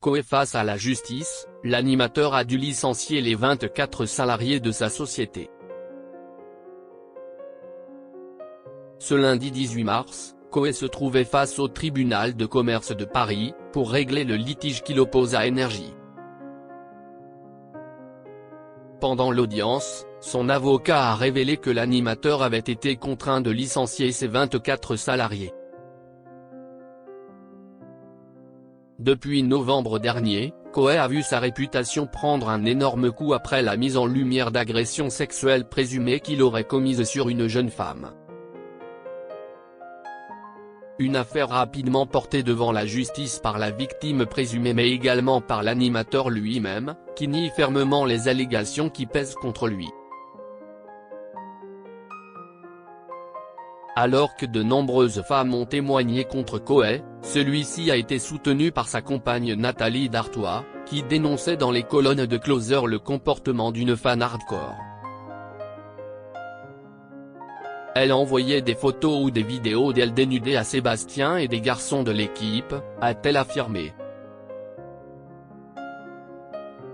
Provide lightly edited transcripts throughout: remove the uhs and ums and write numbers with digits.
Coé face à la justice, l'animateur a dû licencier les 24 salariés de sa société. Ce lundi 18 mars, Coé se trouvait face au tribunal de commerce de Paris, pour régler le litige qui l'oppose à Énergie. Pendant l'audience, son avocat a révélé que l'animateur avait été contraint de licencier ses 24 salariés. Depuis novembre dernier, Coé a vu sa réputation prendre un énorme coup après la mise en lumière d'agressions sexuelles présumées qu'il aurait commises sur une jeune femme. Une affaire rapidement portée devant la justice par la victime présumée mais également par l'animateur lui-même, qui nie fermement les allégations qui pèsent contre lui. Alors que de nombreuses femmes ont témoigné contre Coé, celui-ci a été soutenu par sa compagne Nathalie Dartois, qui dénonçait dans les colonnes de Closer le comportement d'une fan hardcore. Elle envoyait des photos ou des vidéos d'elle dénudée à Sébastien et des garçons de l'équipe, a-t-elle affirmé.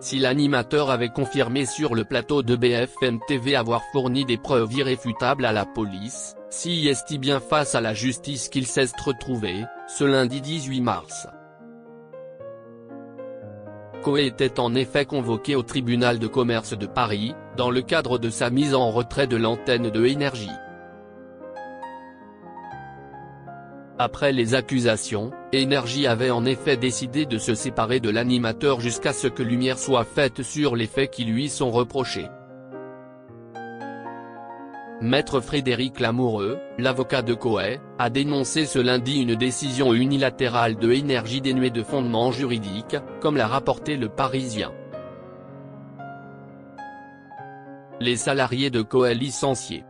Si l'animateur avait confirmé sur le plateau de BFM TV avoir fourni des preuves irréfutables à la police, si est-il bien face à la justice qu'il s'est retrouvé, ce lundi 18 mars. Coé était en effet convoqué au tribunal de commerce de Paris, dans le cadre de sa mise en retrait de l'antenne de Énergie. Après les accusations, Énergie avait en effet décidé de se séparer de l'animateur jusqu'à ce que lumière soit faite sur les faits qui lui sont reprochés. Maître Frédéric Lamoureux, l'avocat de Coé, a dénoncé ce lundi une décision unilatérale de Énergie dénuée de fondement juridique, comme l'a rapporté Le Parisien. Les salariés de Coé licenciés.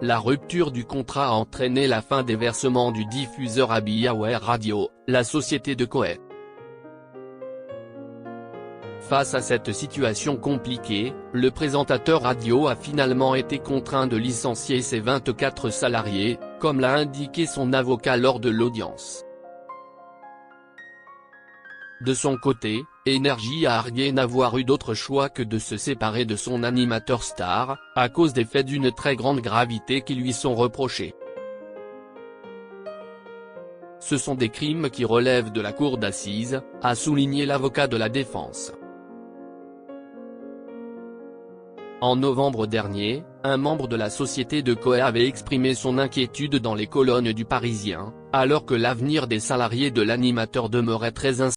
La rupture du contrat a entraîné la fin des versements du diffuseur Abiyaware Radio, la société de Coé. Face à cette situation compliquée, le présentateur radio a finalement été contraint de licencier ses 24 salariés, comme l'a indiqué son avocat lors de l'audience. De son côté, Énergie a argué n'avoir eu d'autre choix que de se séparer de son animateur star, à cause des faits d'une très grande gravité qui lui sont reprochés. Ce sont des crimes qui relèvent de la cour d'assises, a souligné l'avocat de la défense. En novembre dernier, un membre de la société de Coé avait exprimé son inquiétude dans les colonnes du Parisien, alors que l'avenir des salariés de l'animateur demeurait très incertain.